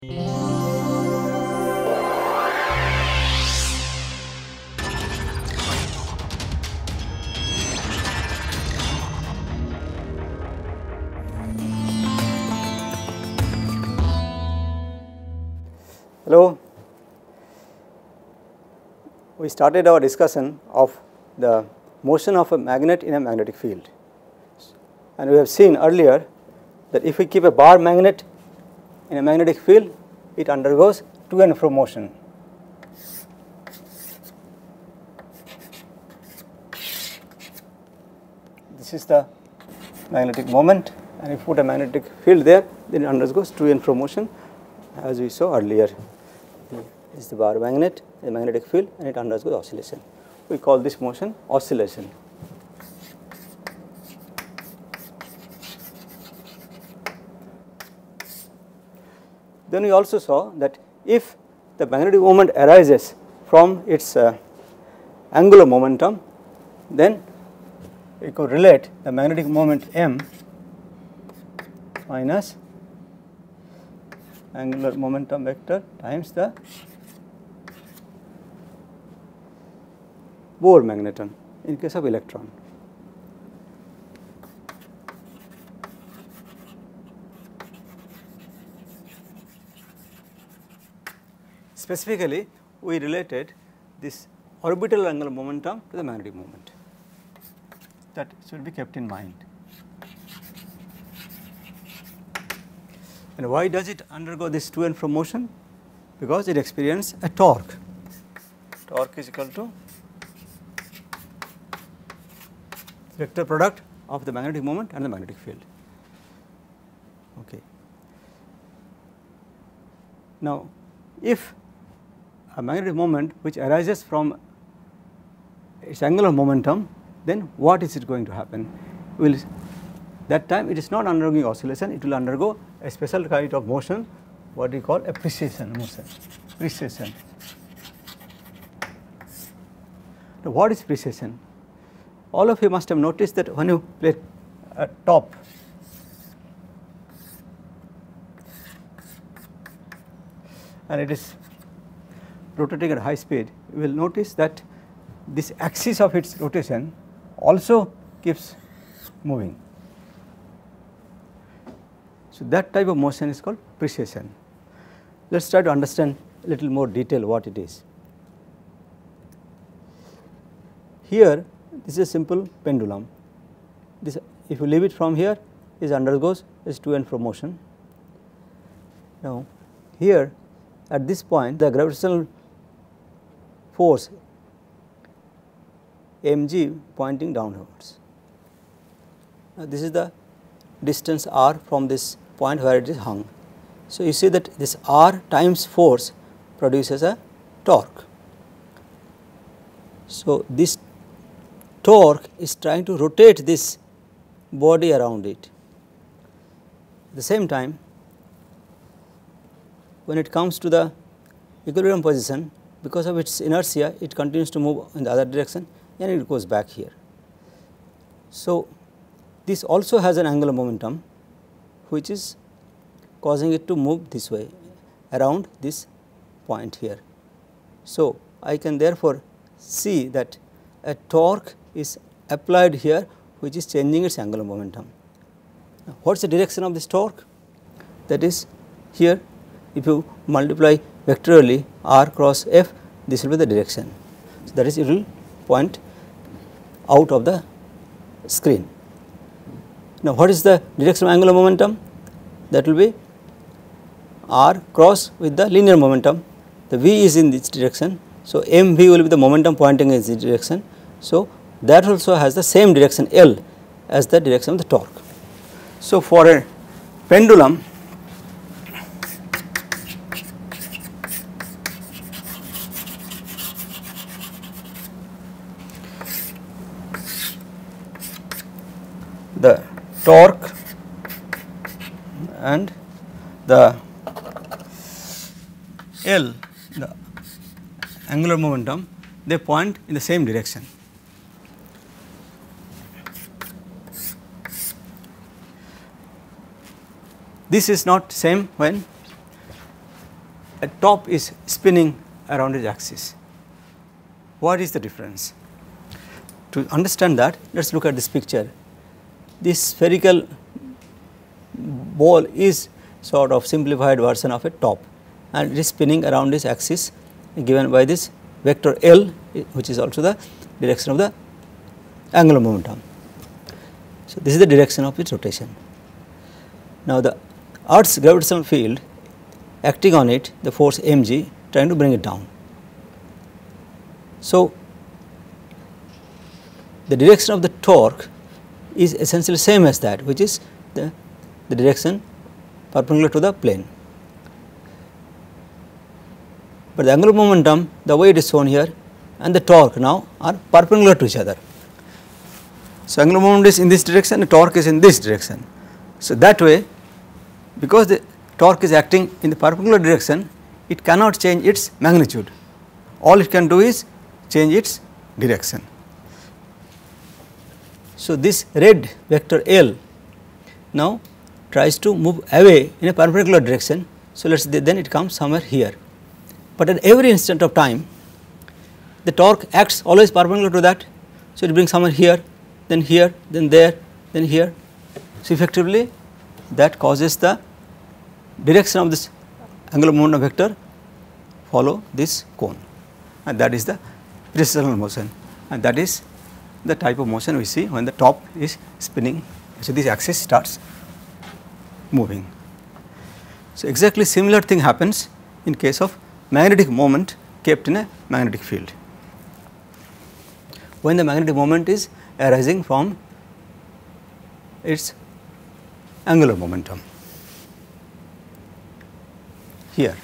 Hello. We started our discussion of the motion of a magnet in a magnetic field, and we have seen earlier that if we keep a bar magnet in a magnetic field, it undergoes to and fro motion. This is the magnetic moment, and if you put a magnetic field there, then it undergoes to and fro motion, as we saw earlier. This is the bar magnet, the magnetic field, and it undergoes oscillation. We call this motion oscillation. Then we also saw that if the magnetic moment arises from its angular momentum, then we could relate the magnetic moment m minus angular momentum vector times the Bohr magneton in case of electron. Specifically, we related this orbital angular momentum to the magnetic moment. That should be kept in mind. And why does it undergo this to and fro motion? Because it experiences a torque. Torque is equal to vector product of the magnetic moment and the magnetic field. Okay. Now, if a magnetic moment which arises from its angular momentum, then what is it going to happen? That time it is not undergoing oscillation, it will undergo a special kind of motion, what we call a precession motion. Precession. Now, what is precession? All of you must have noticed that when you play a top, and it is rotating at high speed, you will notice that this axis of its rotation also keeps moving. So, that type of motion is called precession. Let us try to understand a little more detail what it is. Here, this is a simple pendulum. This, if you leave it from here, it undergoes this to and fro motion. Now, here at this point, the gravitational force mg pointing downwards. Now, this is the distance r from this point where it is hung. So, you see that this r times force produces a torque. So, this torque is trying to rotate this body around it. At the same time, when it comes to the equilibrium position, because of its inertia, it continues to move in the other direction and it goes back here. So, this also has an angular momentum which is causing it to move this way around this point here. So, I can therefore see that a torque is applied here which is changing its angular momentum. Now, what is the direction of this torque? That is here, if you multiply vectorially r cross f, this will be the direction. So, that is it will point out of the screen. Now, what is the direction of angular momentum? That will be r cross with the linear momentum. The v is in this direction. So, mv will be the momentum pointing in this direction. So, that also has the same direction L as the direction of the torque. So, for a pendulum, the torque and the L, the angular momentum, they point in the same direction. This is not same when a top is spinning around its axis. What is the difference? To understand that, let us look at this picture. This spherical ball is sort of simplified version of a top, and it is spinning around its axis given by this vector L, which is also the direction of the angular momentum. So, this is the direction of its rotation. Now, the Earth's gravitational field acting on it, the force mg, trying to bring it down. So, the direction of the torque is essentially same as that, which is the direction perpendicular to the plane. But the angular momentum, the way it is shown here, and the torque now are perpendicular to each other. So, angular momentum is in this direction, the torque is in this direction. So, that way, because the torque is acting in the perpendicular direction, it cannot change its magnitude. All it can do is change its direction. So, this red vector L now tries to move away in a perpendicular direction. So, let us then it comes somewhere here, but at every instant of time the torque acts always perpendicular to that. So, it brings somewhere here, then there, then here. So, effectively that causes the direction of this angular momentum vector follow this cone, and that is the precessional motion, and that is the type of motion we see when the top is spinning. So, this axis starts moving. So, exactly similar thing happens in case of magnetic moment kept in a magnetic field. When the magnetic moment is arising from its angular momentum here.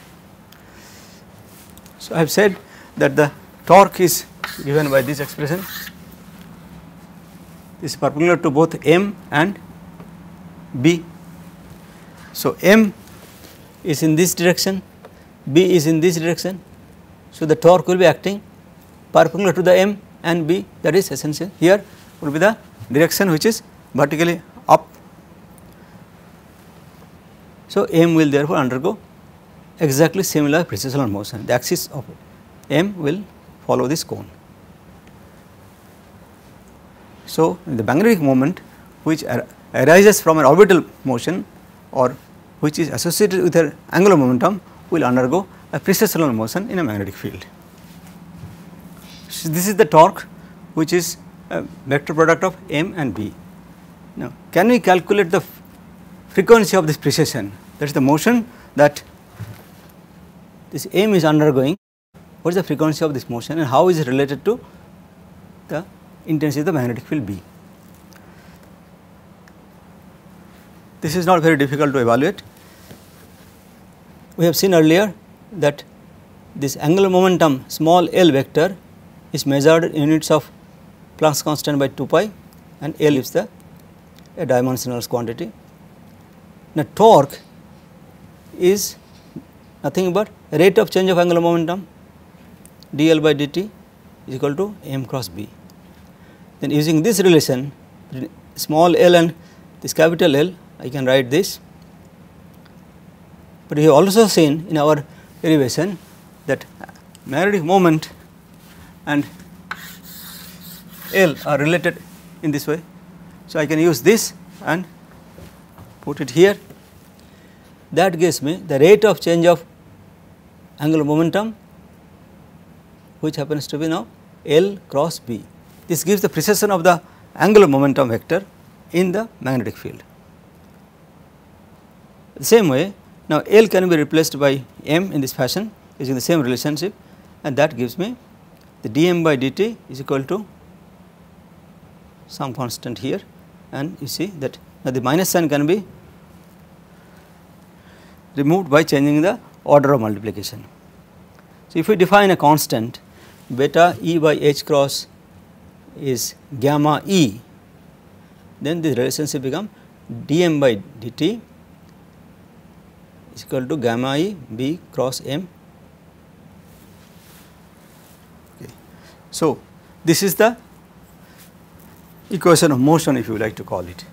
So, I have said that the torque is given by this expression. This is perpendicular to both m and b. So, m is in this direction, b is in this direction. So, the torque will be acting perpendicular to the m and b, that is essential. Here will be the direction which is vertically up. So, m will therefore undergo exactly similar precessional motion. The axis of m will follow this cone. So, the magnetic moment which arises from an orbital motion or which is associated with an angular momentum will undergo a precessional motion in a magnetic field. So, this is the torque which is a vector product of m and b. Now, can we calculate the frequency of this precession, that is the motion that this m is undergoing? What is the frequency of this motion and how is it related to the intensity of the magnetic field B? This is not very difficult to evaluate. We have seen earlier that this angular momentum small l vector is measured in units of Planck's constant by 2 pi, and L is a dimensional quantity. Now, torque is nothing but rate of change of angular momentum dl by dt is equal to m cross b. Then using this relation small l and this capital L, I can write this, but we have also seen in our derivation that magnetic moment and L are related in this way. So, I can use this and put it here. That gives me the rate of change of angular momentum, which happens to be now L cross B. This gives the precession of the angular momentum vector in the magnetic field. The same way, now L can be replaced by m in this fashion using the same relationship, and that gives me the dm by dt is equal to some constant here, and you see that now the minus sign can be removed by changing the order of multiplication. So, if we define a constant beta E by h cross is gamma E, then the relationship becomes dm by dt is equal to gamma E b cross m. Okay. So, this is the equation of motion, if you like to call it.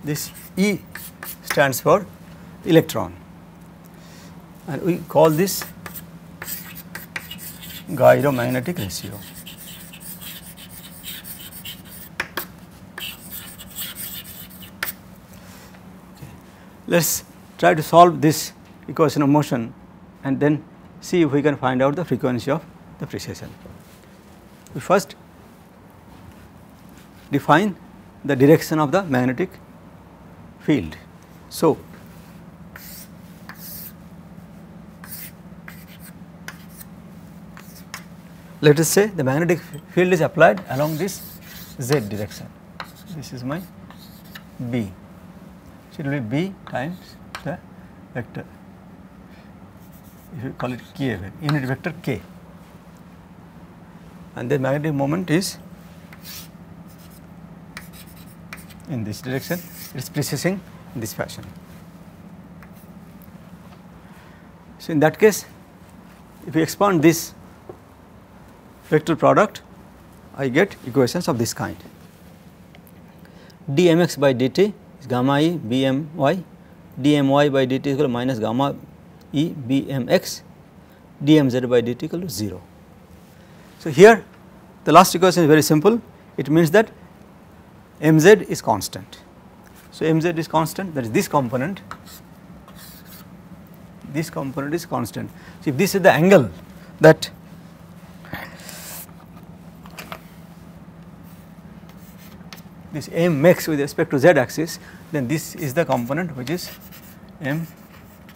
this E stands for electron, and we call this gyromagnetic ratio. Let us try to solve this equation of motion and then see if we can find out the frequency of the precession. We first define the direction of the magnetic field. So, let us say the magnetic field is applied along this z direction. This is my B. So, it will be B times the vector, if you call it K, unit vector K, and the magnetic moment is in this direction, it is precessing in this fashion. So, in that case, if we expand this vector product, I get equations of this kind. dmx by dt is gamma e bmy, dmy by dt is equal to minus gamma e bmx, dmz by dt equal to 0. So, here the last equation is very simple. It means that mz is constant. So, mz is constant, that is this component is constant. So, if this is the angle that this m makes with respect to z axis, then this is the component which is m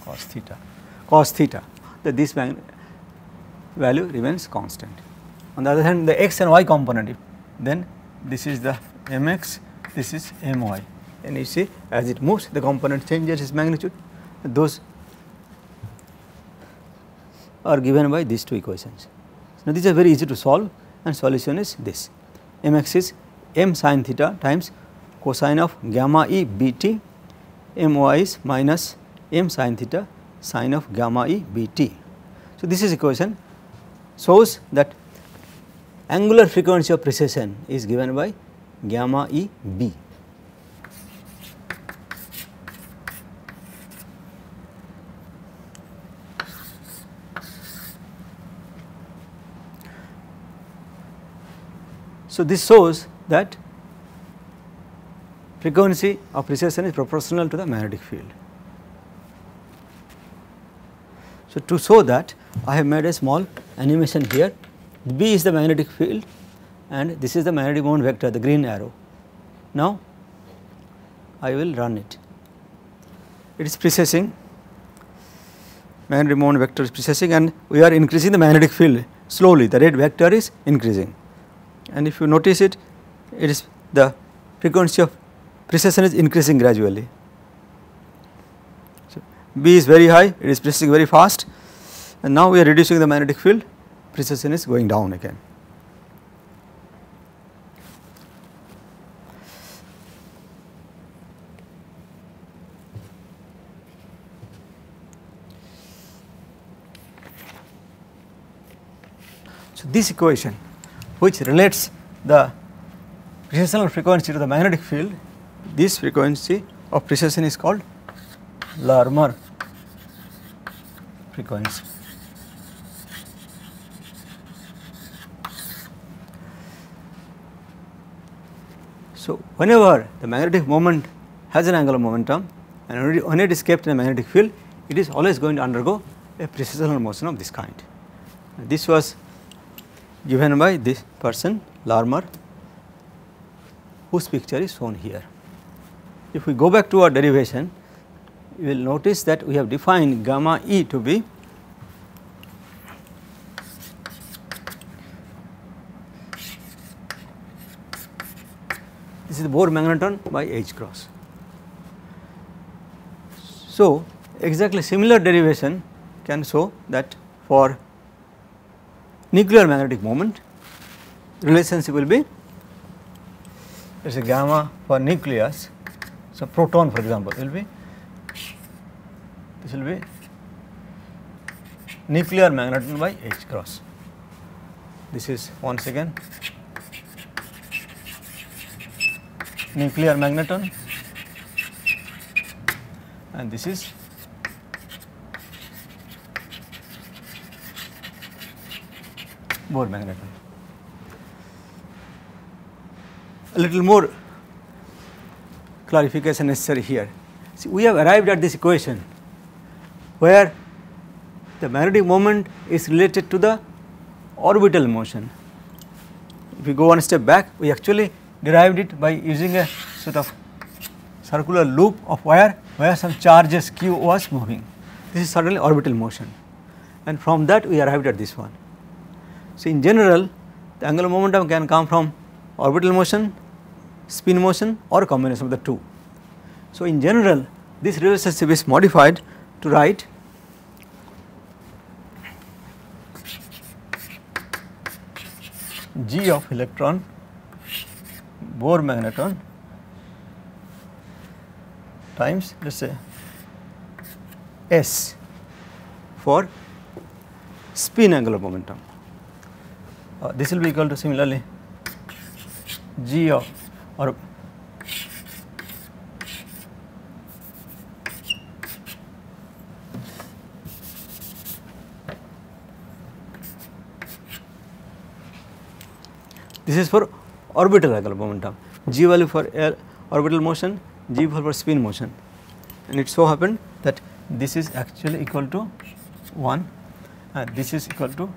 cos theta, that this value remains constant. On the other hand, the x and y component, then this is the mx, this is my, and you see as it moves the component changes its magnitude. Those are given by these two equations. Now, these are very easy to solve, and solution is this: mx is m sin theta times cosine of gamma e bt, my is minus m sin theta sine of gamma e bt. So, this is equation shows that angular frequency of precession is given by gamma e b. So, this shows that frequency of precession is proportional to the magnetic field. So, to show that, I have made a small animation here. B is the magnetic field and this is the magnetic moment vector, the green arrow. Now, I will run it. It is precessing, magnetic moment vector is precessing, and we are increasing the magnetic field slowly. The red vector is increasing, and if you notice it, it is the frequency of precession is increasing gradually. So, B is very high, it is precessing very fast, and now we are reducing the magnetic field, precession is going down again. So, this equation which relates the precessional frequency to the magnetic field, this frequency of precession is called Larmor frequency. So, whenever the magnetic moment has an angular momentum and when it is kept in a magnetic field, it is always going to undergo a precessional motion of this kind. This was given by this person Larmor, whose picture is shown here. If we go back to our derivation, you will notice that we have defined gamma e to be this is the Bohr magneton by H cross. So, exactly similar derivation can show that for nuclear magnetic moment, relationship will be, there is a gamma for nucleus. So, proton for example will be, this will be nuclear magneton by H cross. This is once again nuclear magneton and this is Bohr magneton. A little more clarification necessary here. See, we have arrived at this equation where the magnetic moment is related to the orbital motion. If we go one step back, we actually derived it by using a sort of circular loop of wire where some charges q was moving. This is certainly orbital motion, and from that we arrived at this one. So, in general, the angular momentum can come from orbital motion, spin motion, or a combination of the two. So, in general, this relationship is modified to write G of electron Bohr magneton times, let us say, S for spin angular momentum. This will be equal to similarly G of, or this is for orbital angular momentum, G value for orbital motion, G value for spin motion, and it so happened that this is actually equal to 1 and this is equal to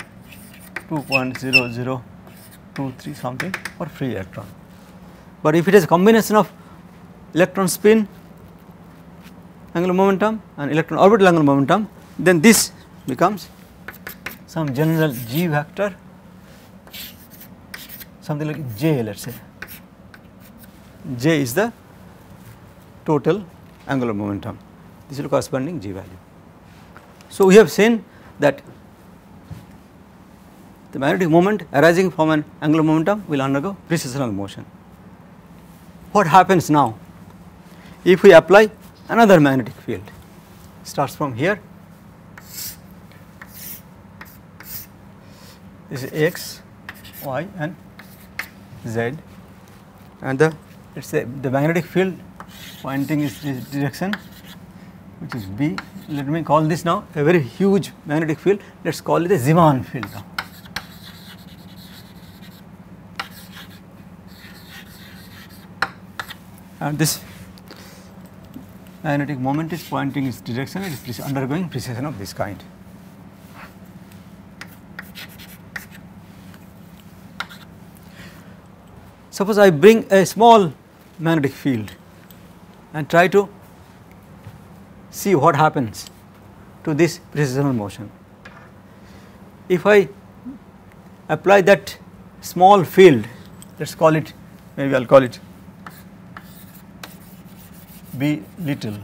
2.0023 something for free electron. But if it is a combination of electron spin angular momentum and electron orbital angular momentum, then this becomes some general G vector, something like J, let us say. J is the total angular momentum. This is the corresponding G value. So, we have seen that the magnetic moment arising from an angular momentum will undergo precessional motion. What happens now if we apply another magnetic field? Starts from here, this is x, y and z, and the, let us say, the magnetic field pointing is this direction, which is B. Let me call this now a very huge magnetic field, let us call it a Zeeman field now. And this magnetic moment is pointing its direction, it is undergoing precession of this kind. Suppose I bring a small magnetic field and try to see what happens to this precessional motion. If I apply that small field, let us call it, maybe I will call it B little,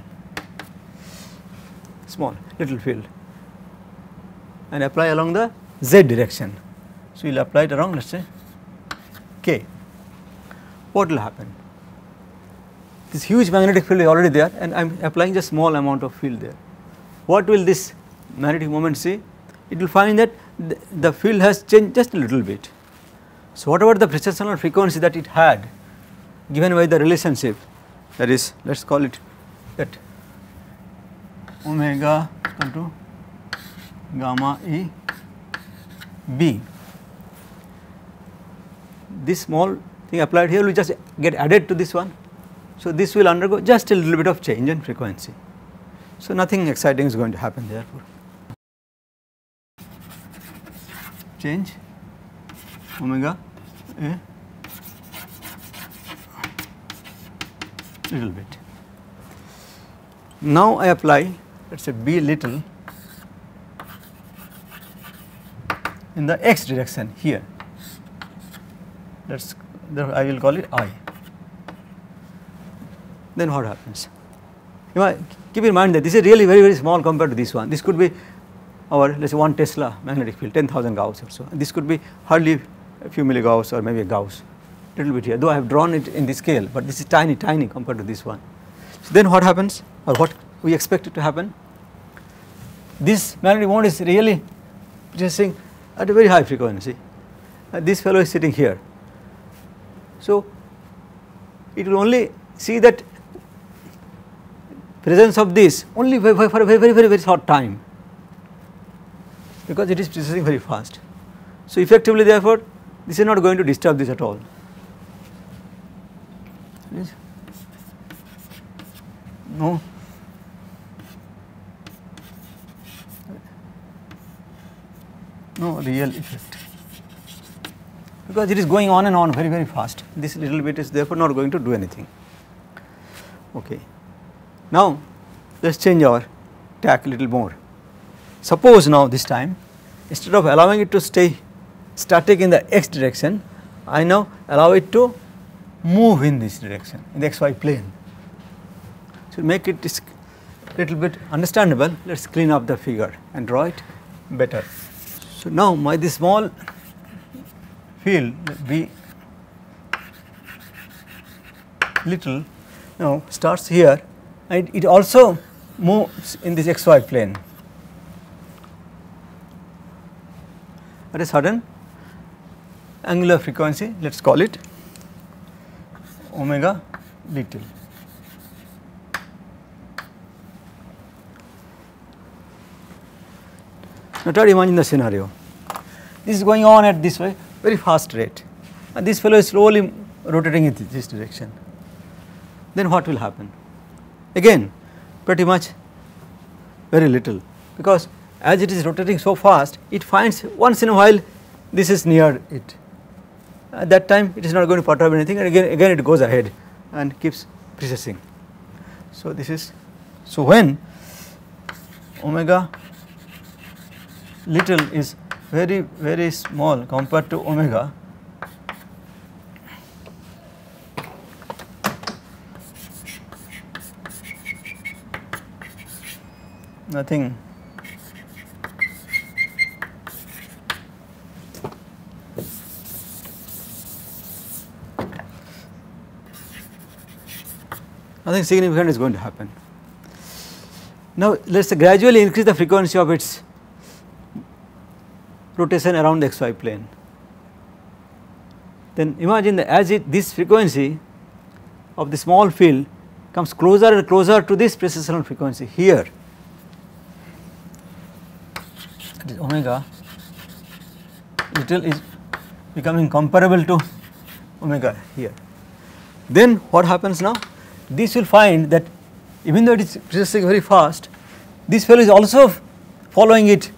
small little field, and apply along the z direction. So, we will apply it around, let us say, k. What will happen? This huge magnetic field is already there and I am applying just small amount of field there. What will this magnetic moment see? It will find that the field has changed just a little bit. So, whatever the precessional frequency that it had given by the relationship, that is, let us call it that omega equal to gamma E B, this small thing applied here will just get added to this one. So, this will undergo just a little bit of change in frequency. So, nothing exciting is going to happen therefore. Change omega A little bit. Now, I apply, let us say, B little in the x direction here, I will call it I. Then what happens? You might keep in mind that this is really very small compared to this one. This could be our, let us say, 1 Tesla magnetic field, 10,000 Gauss or so. This could be hardly a few milligauss or maybe a Gauss, little bit here, though I have drawn it in this scale, but this is tiny compared to this one. So, then what happens, or what we expect it to happen? This magnetic moment is really precessing at a very high frequency. This fellow is sitting here. So, it will only see that presence of this only for a very short time, because it is precessing very fast. So, effectively therefore, this is not going to disturb this at all. No. No real effect, because it is going on and on very fast. This little bit is therefore not going to do anything. Okay. Now, let us change our tack a little more. Suppose now this time, instead of allowing it to stay static in the x direction, I now allow it to move in this direction, in the xy plane. To make it little bit understandable, let us clean up the figure and draw it better. So, now this small field V little now starts here, and it also moves in this xy plane at a certain angular frequency, let us call it omega little. Now, try to imagine the scenario. This is going on at this way very fast rate, and this fellow is slowly rotating in this direction. Then what will happen? Again pretty much very little, because as it is rotating so fast, it finds once in a while this is near it. At that time it is not going to perturb anything, and again it goes ahead and keeps precessing. So, this is, so when omega little is very small compared to omega, nothing significant is going to happen. Now, let us gradually increase the frequency of its rotation around the xy plane. Then imagine that as this frequency of the small field comes closer and closer to this precessional frequency here, that is omega little is becoming comparable to omega here. Then what happens now? This will find that even though it is precessing very fast, this fellow is also following it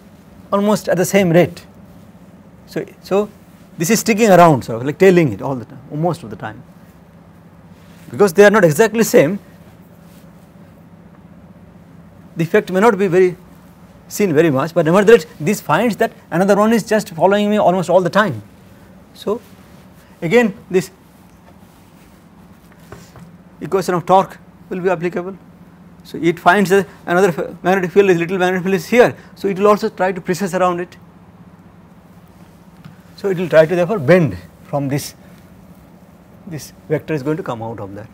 almost at the same rate. So this is sticking around, sort of like tailing it all the time, most of the time, because they are not exactly same. The effect may not be seen very much, but nevertheless this finds that another one is just following me almost all the time. So again this equation of torque will be applicable. So it finds that another magnetic field is little magnetic field is here, so it will also try to precess around it. So it will try to therefore bend from this vector is going to come out of that.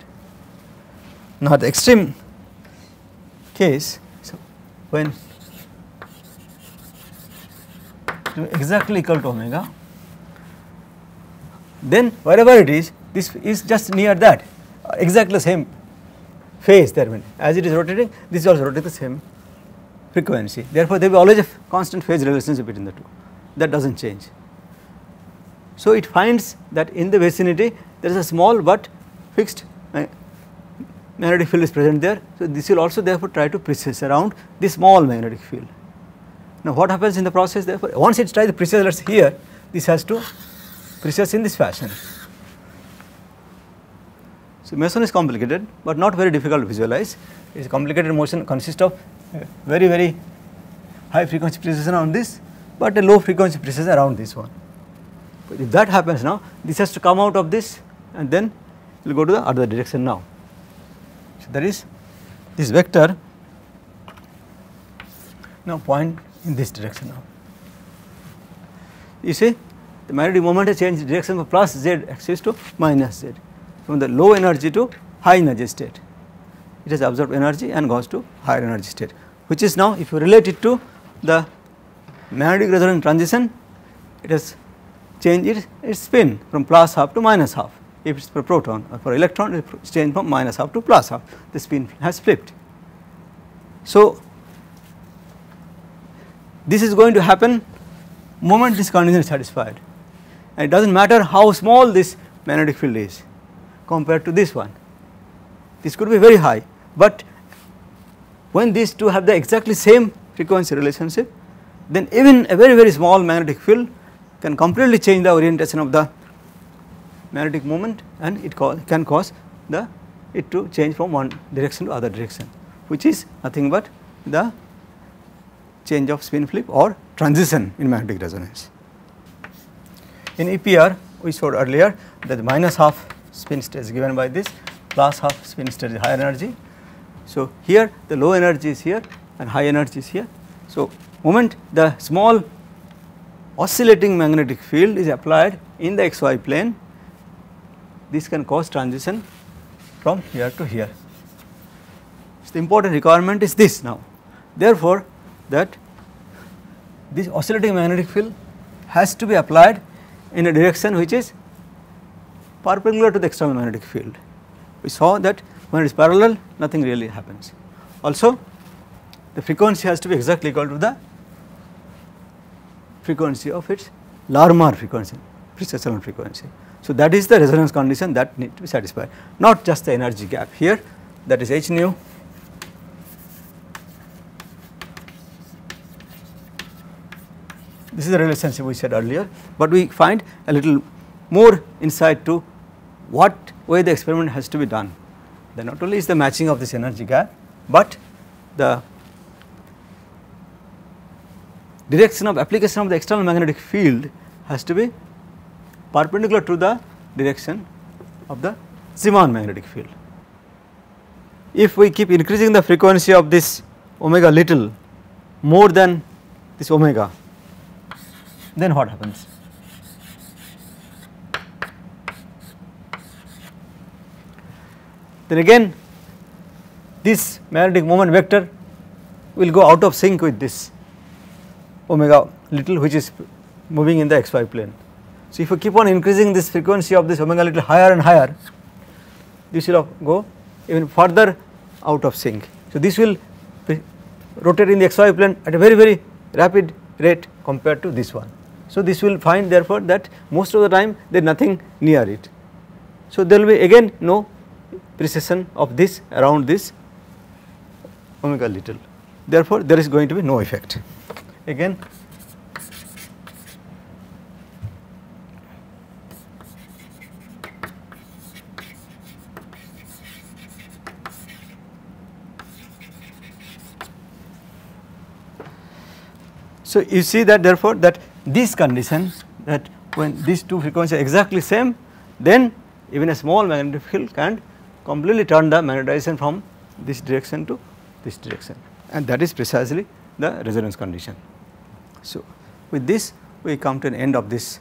Now the extreme case, so when exactly equal to omega, then wherever it is, this is just near that, exactly the same phase there. As it is rotating, this is also rotating the same frequency. Therefore, there will be always a constant phase relationship between the two, that does not change. So it finds that in the vicinity there is a small but fixed magnetic field is present there. So this will also therefore try to precess around this small magnetic field. Now what happens in the process therefore? Once it tries to precess, let us here, this has to precess in this fashion. So motion is complicated, but not very difficult to visualize. It is complicated motion consists of very high frequency precession on this, but a low frequency precession around this one. But if that happens now, this has to come out of this and then it will go to the other direction now. So there is this vector now point in this direction now. You see the magnetic moment has changed direction from plus z axis to minus z, from the low energy to high energy state. It has absorbed energy and goes to higher energy state, which is now, if you relate it to the magnetic resonance transition, it has changed its spin from plus half to minus half. If it is for proton, or for electron it is changed from minus half to plus half, the spin has flipped. So, this is going to happen moment this condition is satisfied, and it does not matter how small this magnetic field is compared to this one. This could be very high, but when these two have the exactly same frequency relationship, then even a very small magnetic field can completely change the orientation of the magnetic moment, and it can cause it to change from one direction to other direction, which is nothing but the change of spin flip or transition in magnetic resonance. In EPR we showed earlier that the minus half spin state is given by this, plus half spin state is high energy. So, here the low energy is here and high energy is here. So, moment the small oscillating magnetic field is applied in the xy plane, this can cause transition from here to here. So, the important requirement is this now. Therefore, that this oscillating magnetic field has to be applied in a direction which is perpendicular to the external magnetic field. We saw that when it is parallel, nothing really happens. Also, the frequency has to be exactly equal to the frequency of its Larmor frequency, precessional frequency. So, that is the resonance condition that need to be satisfied, not just the energy gap here, that is h nu this is the relationship we said earlier, but we find a little more insight to what way the experiment has to be done. Then not only is the matching of this energy gap, but the direction of application of the external magnetic field has to be perpendicular to the direction of the Zeeman magnetic field. If we keep increasing the frequency of this omega little more than this omega, then what happens? Then again this magnetic moment vector will go out of sync with this omega little which is moving in the xy plane. So, if you keep on increasing this frequency of this omega little higher and higher, this will go even further out of sync. So, this will rotate in the xy plane at a very rapid rate compared to this one. So, this will find therefore that most of the time there is nothing near it. So, there will be again no precession of this around this omega little, therefore, there is going to be no effect. Again so, you see that therefore, that this condition, that when these two frequencies are exactly same, then even a small magnetic field can completely turn the magnetization from this direction to this direction, and that is precisely the resonance condition. So, with this we come to an end of this